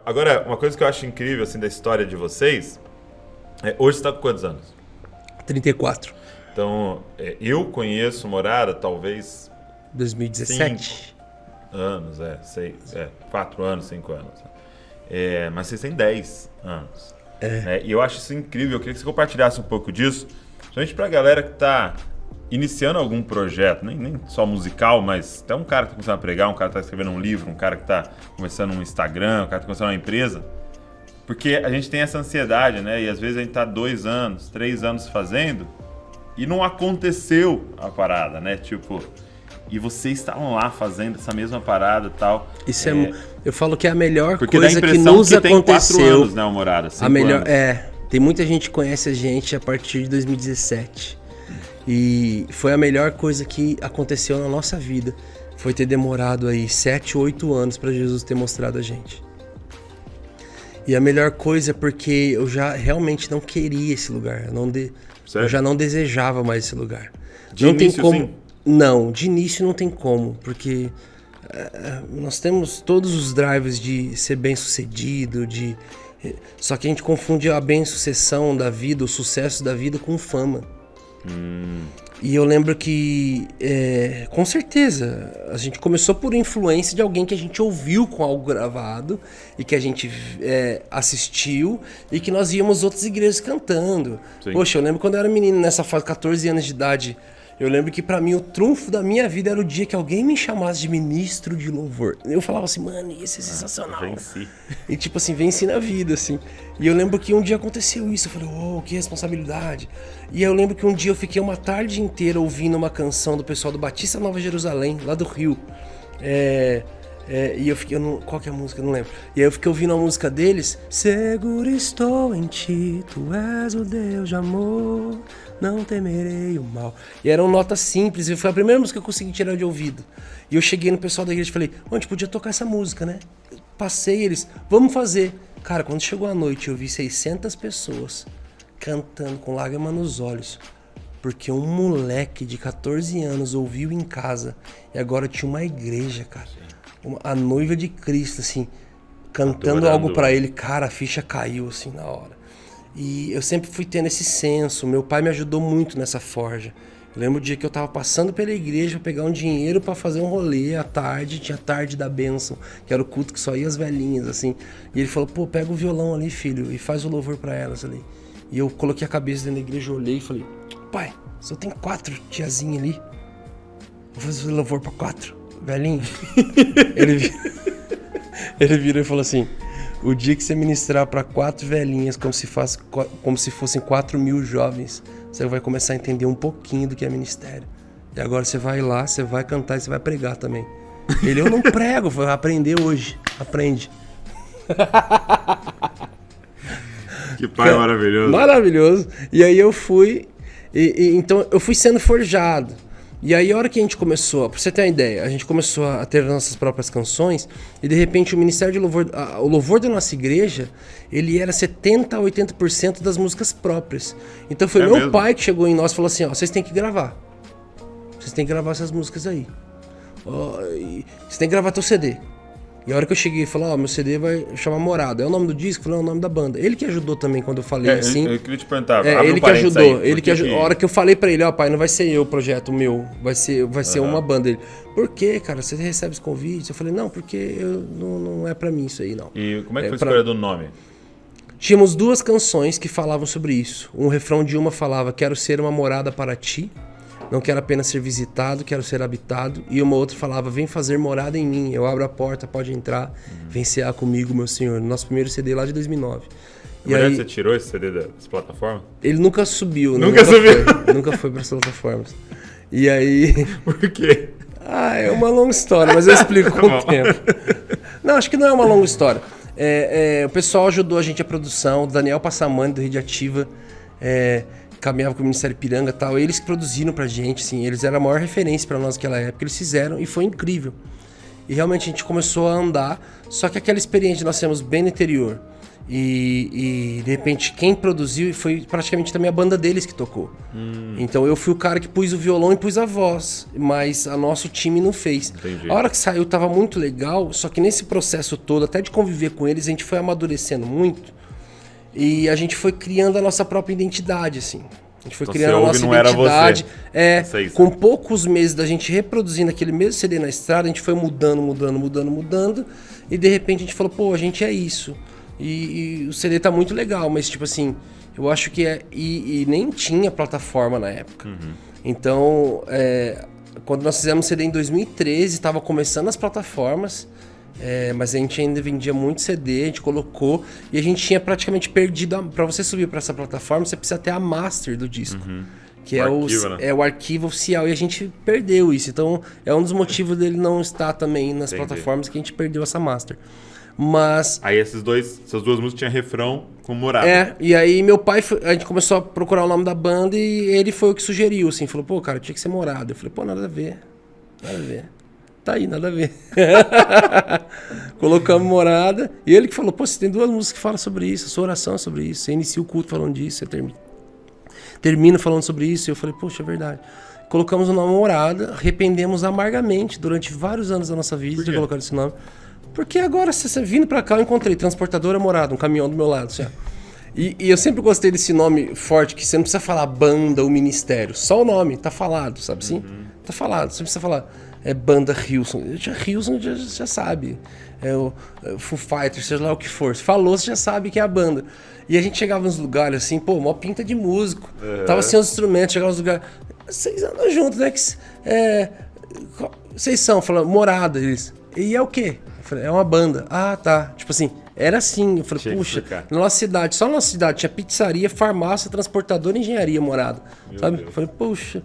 Agora, uma coisa que eu acho incrível, assim, da história de vocês, hoje você tá com quantos anos? 34. Então, eu conheço Morada, talvez... 2017. 5 anos, 4 anos, 5 anos. Mas vocês têm 10 anos. E eu acho isso incrível, eu queria que você compartilhasse um pouco disso, principalmente pra galera que tá iniciando algum projeto, nem só musical, mas até um cara que tá começando a pregar, um cara que tá escrevendo um livro, um cara que tá começando um Instagram, um cara que tá começando uma empresa. Porque a gente tem essa ansiedade, né? E às vezes a gente tá 2 anos, 3 anos fazendo e não aconteceu a parada, né? Tipo, e vocês estavam lá fazendo essa mesma parada e tal. Isso eu falo que é a melhor porque coisa dá a que impressão nos que tem aconteceu. 4 anos, né, o Morada? 5 a melhor anos. Tem muita gente que conhece a gente a partir de 2017. E foi a melhor coisa que aconteceu na nossa vida. Foi ter demorado aí 7, 8 anos para Jesus ter mostrado a gente. E a melhor coisa é porque eu já realmente não queria esse lugar. Eu já não desejava mais esse lugar. De não início, tem como. sim? Não, de início não tem como, porque nós temos todos os drives de ser bem sucedido, só que a gente confunde a bem-sucessão da vida, o sucesso da vida com fama. E eu lembro que, com certeza, a gente começou por influência de alguém que a gente ouviu com algo gravado e que a gente assistiu e que nós íamos outras igrejas cantando. Sim. Poxa, eu lembro quando eu era menino, nessa fase, 14 anos de idade, eu lembro que pra mim o trunfo da minha vida era o dia que alguém me chamasse de ministro de louvor. Eu falava assim, mano, isso é sensacional. Venci. E tipo assim, venci na vida, assim. E eu lembro que um dia aconteceu isso, eu falei, que responsabilidade. E eu lembro que um dia eu fiquei uma tarde inteira ouvindo uma canção do pessoal do Batista Nova Jerusalém, lá do Rio. E eu fiquei, qual que é a música? Eu não lembro. E aí eu fiquei ouvindo a música deles. Seguro estou em ti, tu és o Deus de amor, não temerei o mal. E eram notas simples, e foi a primeira música que eu consegui tirar de ouvido. E eu cheguei no pessoal da igreja e falei, a gente podia tocar essa música, né? Passei eles, vamos fazer. Cara, quando chegou a noite, eu vi 600 pessoas cantando com lágrima nos olhos. Porque um moleque de 14 anos ouviu em casa e agora tinha uma igreja, cara. A noiva de Cristo, assim, cantando algo pra ele. Cara, a ficha caiu, assim, na hora. E eu sempre fui tendo esse senso. Meu pai me ajudou muito nessa forja. Eu lembro o dia que eu tava passando pela igreja pra pegar um dinheiro pra fazer um rolê à tarde. Tinha a tarde da bênção, que era o culto que só ia as velhinhas, assim. E ele falou, pega o violão ali, filho, e faz o louvor pra elas ali. E eu coloquei a cabeça dentro da igreja, olhei e falei, pai, só tem 4 tiazinhas ali. Vou fazer o louvor pra 4, velhinho. Ele virou e falou assim, o dia que você ministrar pra 4 velhinhas como se fossem 4.000 jovens, você vai começar a entender um pouquinho do que é ministério. E agora você vai lá, você vai cantar e você vai pregar também. Eu não prego, vou aprender hoje. Aprende. Que pai maravilhoso. Maravilhoso. E aí eu fui, então eu fui sendo forjado. E aí a hora que a gente começou, pra você ter uma ideia, a gente começou a ter nossas próprias canções e de repente o Ministério de Louvor, o louvor da nossa igreja, ele era 70% a 80% das músicas próprias. Então foi meu pai que chegou em nós e falou assim, vocês têm que gravar. Vocês têm que gravar essas músicas aí. Você tem que gravar teu CD. E a hora que eu cheguei e falei, meu CD vai chamar Morada. É o nome do disco? Eu falei, é o nome da banda. Ele que ajudou também quando eu falei assim. Eu queria te perguntar, ele que ajudou. A hora que eu falei pra ele, pai, não vai ser eu o projeto meu, vai ser uma banda. Ele, por quê, cara? Você recebe os convites? Eu falei, não, porque não é pra mim isso aí, não. E como é que foi a escolha do nome? Tínhamos 2 canções que falavam sobre isso. Um refrão de uma falava, quero ser uma morada para ti. Não quero apenas ser visitado, quero ser habitado. E uma outra falava, vem fazer morada em mim. Eu abro a porta, pode entrar. Vem cear comigo, meu senhor. Nosso primeiro CD lá de 2009. E aí, você tirou esse CD das plataformas? Ele nunca subiu. Nunca subiu? Nunca foi para as plataformas. E aí... Por quê? É uma longa história, mas eu explico com o tempo. Não, acho que não é uma longa história. O pessoal ajudou a gente a produção. O Daniel Passamani, do Rede Ativa, caminhava com o Ministério Ipiranga e tal, eles que produziram pra gente, assim, eles eram a maior referência pra nós naquela época, eles fizeram e foi incrível. E realmente a gente começou a andar, só que aquela experiência nós temos bem no interior, E de repente quem produziu foi praticamente também a banda deles que tocou. Então eu fui o cara que pus o violão e pus a voz, mas a nosso time não fez. Entendi. A hora que saiu tava muito legal, só que nesse processo todo, até de conviver com eles, a gente foi amadurecendo muito e a gente foi criando a nossa própria identidade, assim. A gente foi Então, criando a nossa não era identidade. você. Com poucos meses da gente reproduzindo aquele mesmo CD na estrada, a gente foi mudando. E de repente a gente falou, pô, a gente é isso. E o CD tá muito legal, mas tipo assim, eu acho que e nem tinha plataforma na época. Então, quando nós fizemos o CD em 2013, tava começando as plataformas, mas a gente ainda vendia muito CD, a gente colocou, e a gente tinha praticamente perdido. Pra você subir pra essa plataforma, você precisa ter a master do disco. Que o arquivo oficial, e a gente perdeu isso. Então, é um dos motivos dele não estar também nas plataformas, que a gente perdeu essa master. Mas... Aí essas duas músicas tinham refrão com Morada. E aí meu pai, a gente começou a procurar o nome da banda e ele foi o que sugeriu, assim, falou, pô, cara, tinha que ser Morada. Eu falei, pô, nada a ver. Tá aí, nada a ver. Colocamos Morada, e ele que falou, pô, você tem 2 músicas que falam sobre isso, a sua oração é sobre isso, você inicia o culto falando disso, você termina falando sobre isso, e eu falei, poxa, é verdade. Colocamos o nome Morada, arrependemos amargamente durante vários anos da nossa vida de colocar esse nome. Porque agora, você vindo pra cá, eu encontrei transportadora Morada, um caminhão do meu lado. Assim, e eu sempre gostei desse nome forte, que você não precisa falar banda ou ministério. Só o nome, tá falado, sabe assim? Tá falado, você precisa falar banda Hilson. Hilson já sabe. O Foo Fighters, seja lá o que for. Se falou, você já sabe que é a banda. E a gente chegava nos lugares assim, pô, mó pinta de músico. Tava sem os instrumentos, chegava nos lugares. Vocês andam juntos, né? Vocês são, falando, Morada, eles. E é o quê? Eu falei, é uma banda. Ah, tá. Tipo assim, era assim. Eu falei, puxa, na nossa cidade, só na nossa cidade tinha pizzaria, farmácia, transportadora e engenharia Morada. Sabe? Eu falei, puxa,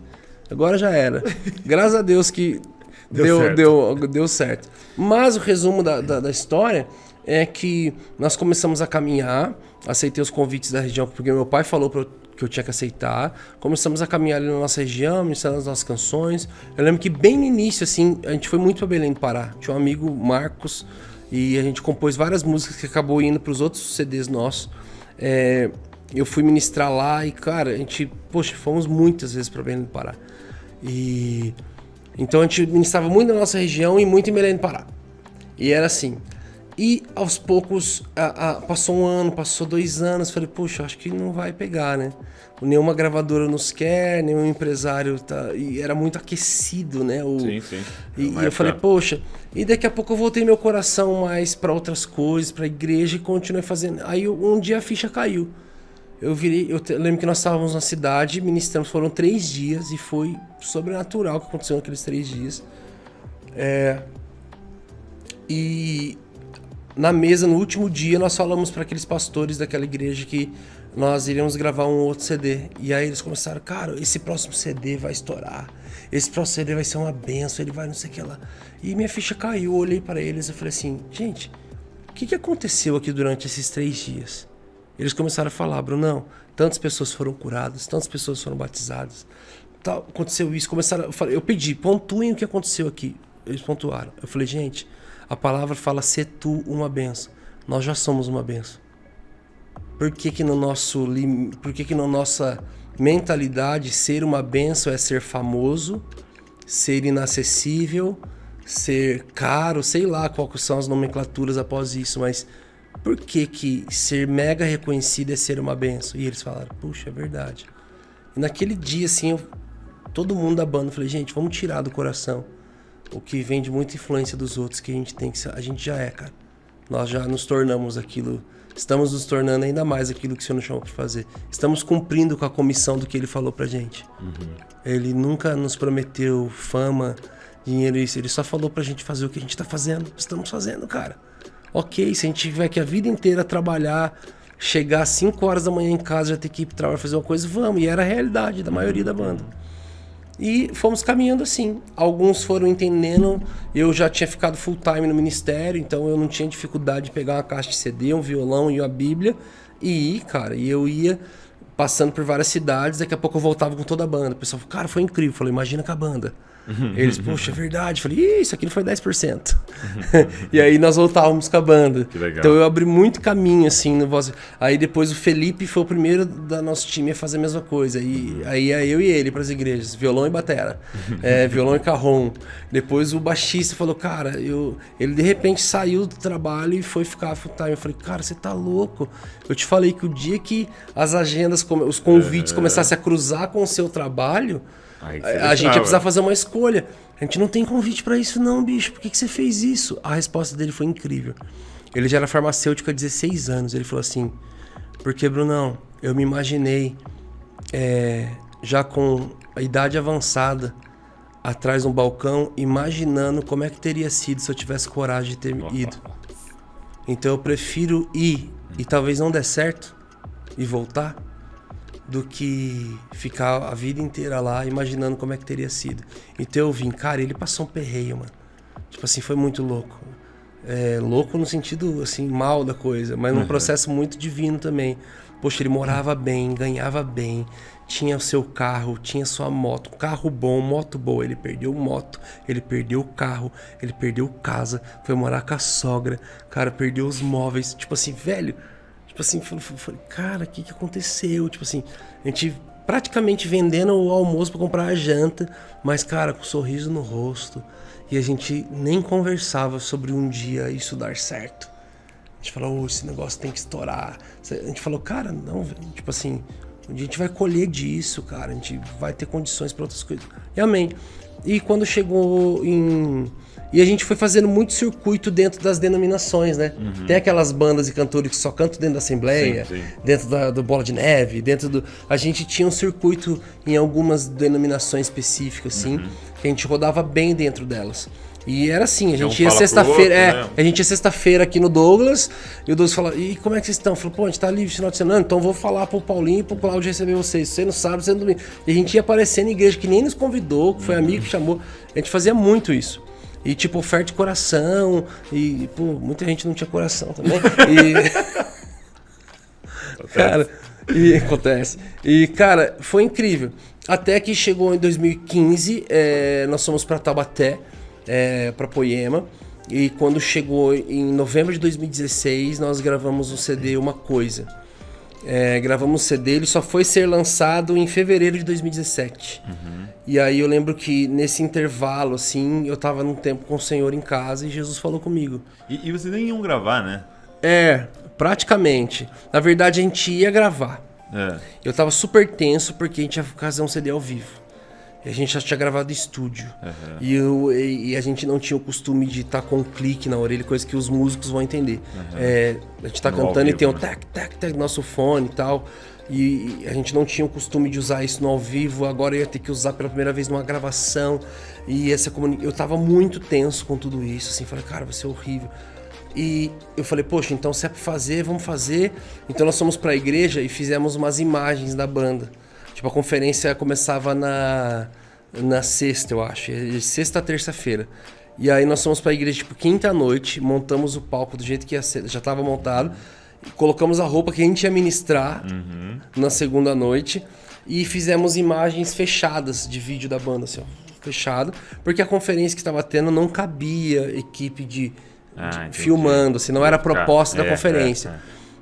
agora já era. Graças a Deus que deu certo. Mas o resumo da história é que nós começamos a caminhar, aceitei os convites da região, porque meu pai falou que eu tinha que aceitar. Começamos a caminhar ali na nossa região, ministrando as nossas canções. Eu lembro que bem no início, assim, a gente foi muito pra Belém do Pará. Tinha um amigo, Marcos, e a gente compôs várias músicas que acabou indo pros outros CDs nossos. Eu fui ministrar lá e, cara, a gente, poxa, fomos muitas vezes pra Belém do Pará. Então a gente ministrava muito na nossa região e muito em Belém do Pará. E era assim. E aos poucos, passou 1 ano, passou 2 anos, falei, puxa, acho que não vai pegar, né? Nenhuma gravadora nos quer, nenhum empresário tá... E era muito aquecido, né? Sim. E eu falei, poxa, e daqui a pouco eu voltei meu coração mais para outras coisas, para a igreja, e continuei fazendo. Aí um dia a ficha caiu. Eu lembro que nós estávamos na cidade, ministramos, foram 3 dias, e foi sobrenatural o que aconteceu naqueles 3 dias. E na mesa, no último dia, nós falamos para aqueles pastores daquela igreja que nós iríamos gravar um outro CD. E aí eles começaram, cara, esse próximo CD vai estourar. Esse próximo CD vai ser uma benção, ele vai não sei o que lá. E minha ficha caiu, eu olhei para eles e falei assim, gente, o que aconteceu aqui durante esses 3 dias? Eles começaram a falar, Brunão, tantas pessoas foram curadas, tantas pessoas foram batizadas. Aconteceu isso, eu pedi, pontuem o que aconteceu aqui. Eles pontuaram. Eu falei, gente, a palavra fala ser tu uma benção. Nós já somos uma benção. Por que na nossa mentalidade ser uma benção é ser famoso, ser inacessível, ser caro, sei lá quais são as nomenclaturas após isso, mas por que ser mega reconhecido é ser uma benção? E eles falaram, puxa, é verdade. E naquele dia, assim, todo mundo da banda, eu falei, gente, vamos tirar do coração o que vem de muita influência dos outros, que a gente tem que ser, a gente já é, cara. Nós já nos tornamos aquilo, estamos nos tornando ainda mais aquilo que o Senhor nos chamou para fazer. Estamos cumprindo com a comissão do que Ele falou pra gente. Ele nunca nos prometeu fama, dinheiro, isso. Ele só falou pra gente fazer o que a gente tá fazendo. Estamos fazendo, cara. Ok, se a gente tiver que a vida inteira trabalhar, chegar às 5 horas da manhã em casa, já ter que ir pro trabalho fazer uma coisa, vamos. E era a realidade da maioria da banda. E fomos caminhando assim. Alguns foram entendendo. Eu já tinha ficado full time no ministério, então eu não tinha dificuldade de pegar uma caixa de CD, um violão e uma Bíblia e ir, cara. E eu ia passando por várias cidades, daqui a pouco eu voltava com toda a banda. O pessoal falou, cara, foi incrível. Eu falei, imagina com a banda. Eles, poxa, é verdade. Eu falei, ih, isso aqui não foi 10%. E aí nós voltávamos com a banda. Que legal. Então eu abri muito caminho, assim, no voz. Aí depois o Felipe foi o primeiro do nosso time a fazer a mesma coisa. E aí ia eu e ele pras igrejas, violão e batera. Violão e carrom. Depois o baixista falou, cara, ele de repente saiu do trabalho e foi ficar full time. Eu falei, cara, você tá louco? Eu te falei que o dia que as agendas, os convites começassem a cruzar com o seu trabalho, a gente ia precisar fazer uma escolha. A gente não tem convite pra isso não, bicho. Por que você fez isso? A resposta dele foi incrível. Ele já era farmacêutico há 16 anos. Ele falou assim, porque, Brunão, eu me imaginei já com a idade avançada, atrás de um balcão, imaginando como é que teria sido se eu tivesse coragem de ter ido. Então eu prefiro ir e talvez não der certo e voltar, do que ficar a vida inteira lá imaginando como é que teria sido. Então eu vim, cara, ele passou um perreio, mano. Tipo assim, foi muito louco. Louco no sentido, assim, mal da coisa, mas num processo muito divino também. Poxa, ele morava bem, ganhava bem, tinha o seu carro, tinha sua moto, carro bom, moto boa. Ele perdeu moto, ele perdeu carro, ele perdeu casa, foi morar com a sogra, cara, perdeu os móveis. Tipo assim, velho... Tipo assim, falei, cara, o que aconteceu? Tipo assim, a gente praticamente vendendo o almoço pra comprar a janta, mas, cara, com um sorriso no rosto. E a gente nem conversava sobre um dia isso dar certo. A gente falou, esse negócio tem que estourar. A gente falou, cara, não, tipo assim, um dia a gente vai colher disso, cara. A gente vai ter condições pra outras coisas. E amém. E quando chegou E a gente foi fazendo muito circuito dentro das denominações, né? Tem aquelas bandas e cantores que só cantam dentro da Assembleia, sim. Dentro do Bola de Neve, A gente tinha um circuito em algumas denominações específicas, assim, que a gente rodava bem dentro delas. E era assim, a gente ia sexta-feira, né? A gente ia sexta-feira aqui no Douglas, e o Douglas falava, e como é que vocês estão? Falou, pô, a gente tá livre no final de semana, então vou falar pro Paulinho e pro Cláudio receber vocês. Você não sabe, você não domingo. E a gente ia aparecer na igreja, que nem nos convidou, que foi amigo que chamou. A gente fazia muito isso. E tipo, oferta de coração. E, pô, muita gente não tinha coração também. Cara, acontece. E, cara, foi incrível. Até que chegou em 2015, nós fomos pra Taubaté, pra Poema. E quando chegou em novembro de 2016, nós gravamos o CD Uma Coisa. Gravamos o CD, ele só foi ser lançado em fevereiro de 2017. E aí eu lembro que nesse intervalo, assim, eu tava num tempo com o Senhor em casa e Jesus falou comigo. E vocês nem iam gravar, né? Praticamente. Na verdade, a gente ia gravar. Eu tava super tenso porque a gente ia fazer um CD ao vivo. E a gente já tinha gravado em estúdio. E a gente não tinha o costume de estar com um clique na orelha, coisa que os músicos vão entender. A gente tá cantando e tem o tac, tac, tac, nosso fone e tal. E a gente não tinha o costume de usar isso no ao vivo. Agora eu ia ter que usar pela primeira vez numa gravação. E eu tava muito tenso com tudo isso. Assim, falei, cara, vai ser horrível. E eu falei, poxa, então se é pra fazer, vamos fazer. Então nós fomos pra igreja e fizemos umas imagens da banda. Tipo, a conferência começava na sexta, eu acho. Sexta a terça-feira. E aí nós fomos pra igreja, tipo, quinta à noite. Montamos o palco do jeito que ia ser. Já tava montado. Colocamos a roupa que a gente ia ministrar na segunda noite. E fizemos imagens fechadas de vídeo da banda, assim, ó. Fechado. Porque a conferência que estava tendo não cabia equipe de filmando, assim. Não era a proposta da conferência.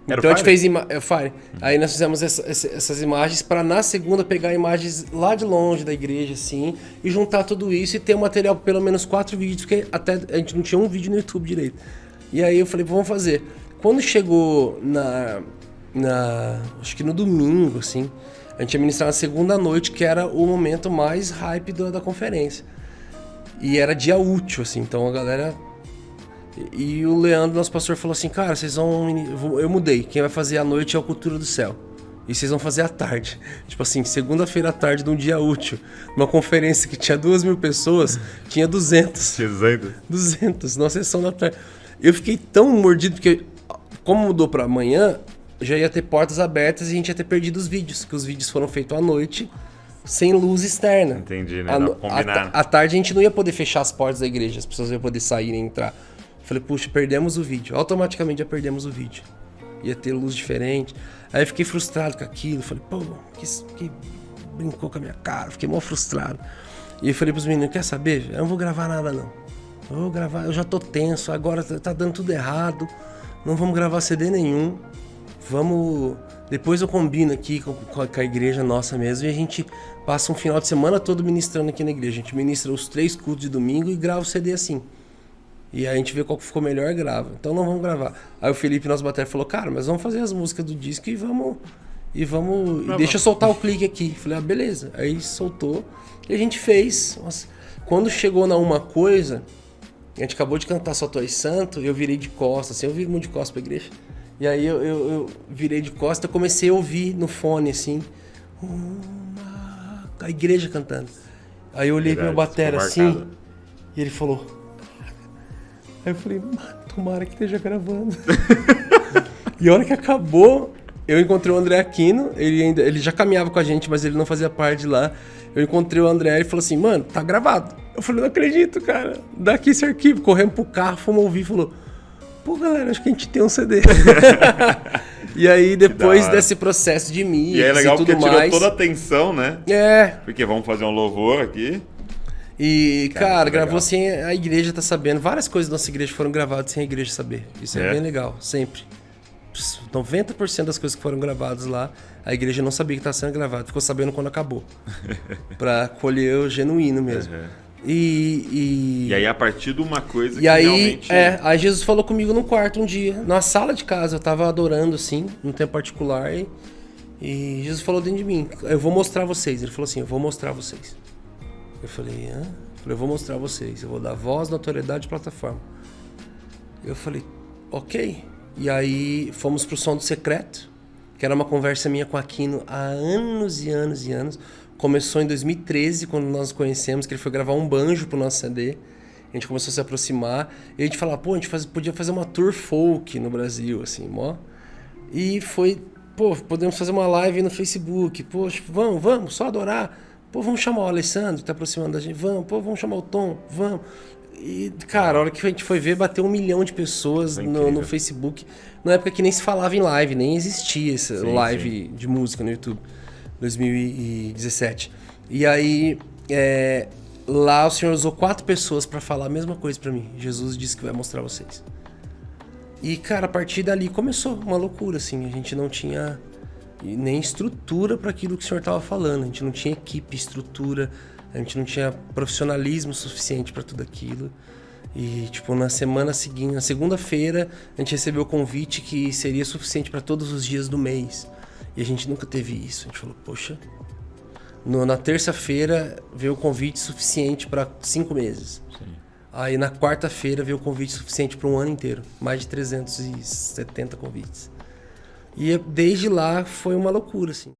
Então a gente fez Fire. Aí nós fizemos essas imagens para na segunda pegar imagens lá de longe da igreja, assim, e juntar tudo isso e ter um material para pelo menos 4 vídeos, porque até a gente não tinha um vídeo no YouTube direito. E aí eu falei, vamos fazer. Quando chegou acho que no domingo, assim, a gente ia ministrar na segunda noite, que era o momento mais hype da conferência. E era dia útil, assim, então a galera... E o Leandro, nosso pastor, falou assim, cara, vocês vão... Eu mudei, quem vai fazer à noite é o Cultura do Céu. E vocês vão fazer à tarde. Tipo assim, segunda-feira à tarde de um dia útil. Uma conferência que tinha 2.000 pessoas, tinha 200. 200, numa sessão da tarde. Eu fiquei tão mordido, porque como mudou pra amanhã, já ia ter portas abertas e a gente ia ter perdido os vídeos. Que os vídeos foram feitos à noite, sem luz externa. Entendi, né? À tarde a gente não ia poder fechar as portas da igreja, as pessoas iam poder sair e entrar. Falei, puxa, perdemos o vídeo. Automaticamente já perdemos o vídeo. Ia ter luz diferente. Aí eu fiquei frustrado com aquilo. Falei, pô, que brincou com a minha cara. Fiquei mó frustrado. E eu falei pros meninos, quer saber? Eu não vou gravar nada não. Eu vou gravar, eu já tô tenso, agora tá dando tudo errado. Não vamos gravar CD nenhum. Vamos... Depois eu combino aqui com a igreja nossa mesmo e a gente passa um final de semana todo ministrando aqui na igreja. A gente ministra os 3 cultos de domingo e grava o CD assim. E aí a gente vê qual que ficou melhor e grava. Então não vamos gravar. Aí o Felipe, nosso baterista, falou, cara, mas vamos fazer as músicas do disco e vamos... E deixa eu soltar o clique aqui. Falei, beleza. Aí soltou e a gente fez. Nossa. Quando chegou na Uma Coisa, a gente acabou de cantar Só Tu És Santo, eu virei de costas, assim, eu viro muito de costas pra igreja. E aí eu virei de costas, comecei a ouvir no fone, assim, a igreja cantando. Aí eu olhei pro meu batera assim, e ele falou... Aí eu falei, mano, tomara que esteja gravando. E a hora que acabou, eu encontrei o André Aquino, ele já caminhava com a gente, mas ele não fazia parte de lá. Eu encontrei o André e ele falou assim, mano, tá gravado. Eu falei, não acredito, cara. Daqui esse arquivo, corremos pro carro, fomos ouvir e falou... Pô, galera, acho que a gente tem um CD. E aí, depois desse processo de mix e é legal e tudo porque mais... tirou toda a atenção, né? É. Porque vamos fazer um louvor aqui. E, cara gravou sem a igreja tá sabendo. Várias coisas da nossa igreja foram gravadas sem a igreja saber. Isso é bem legal, sempre. 90% das coisas que foram gravadas lá, a igreja não sabia que estava sendo gravado. Ficou sabendo quando acabou. Pra colher o genuíno mesmo. E aí, a partir de uma coisa e que aí, realmente... aí Jesus falou comigo no quarto um dia, na sala de casa, eu tava adorando assim, num tempo particular, e Jesus falou dentro de mim, eu vou mostrar vocês. Ele falou assim, eu vou mostrar vocês. Eu falei, hã? Eu vou mostrar vocês, eu vou dar voz, notoriedade e plataforma. Eu falei, ok. E aí fomos pro Som do Secreto, que era uma conversa minha com Aquino há anos e anos e anos. Começou em 2013, quando nós nos conhecemos, que ele foi gravar um banjo pro nosso CD. A gente começou a se aproximar. E a gente falava, pô, a gente podia fazer uma tour folk no Brasil, assim, mó. E foi, pô, podemos fazer uma live no Facebook. Poxa, vamos, só adorar. Pô, vamos chamar o Alessandro, que tá aproximando da gente. Vamos chamar o Tom, vamos. E, cara, a hora que a gente foi ver, bateu 1 milhão de pessoas no Facebook. Na época que nem se falava em live, nem existia essa live de música no YouTube. 2017. E aí, lá o Senhor usou 4 pessoas pra falar a mesma coisa pra mim. Jesus disse que vai mostrar vocês. E, cara, a partir dali começou uma loucura, assim. A gente não tinha nem estrutura para aquilo que o Senhor tava falando. A gente não tinha equipe, estrutura. A gente não tinha profissionalismo suficiente pra tudo aquilo. E, tipo, na semana seguinte, na segunda-feira, a gente recebeu o convite que seria suficiente pra todos os dias do mês. E a gente nunca teve isso. A gente falou, poxa... Na terça-feira veio o convite suficiente para 5 meses. Sim. Aí na quarta-feira veio o convite suficiente para um ano inteiro. Mais de 370 convites. E desde lá foi uma loucura, assim.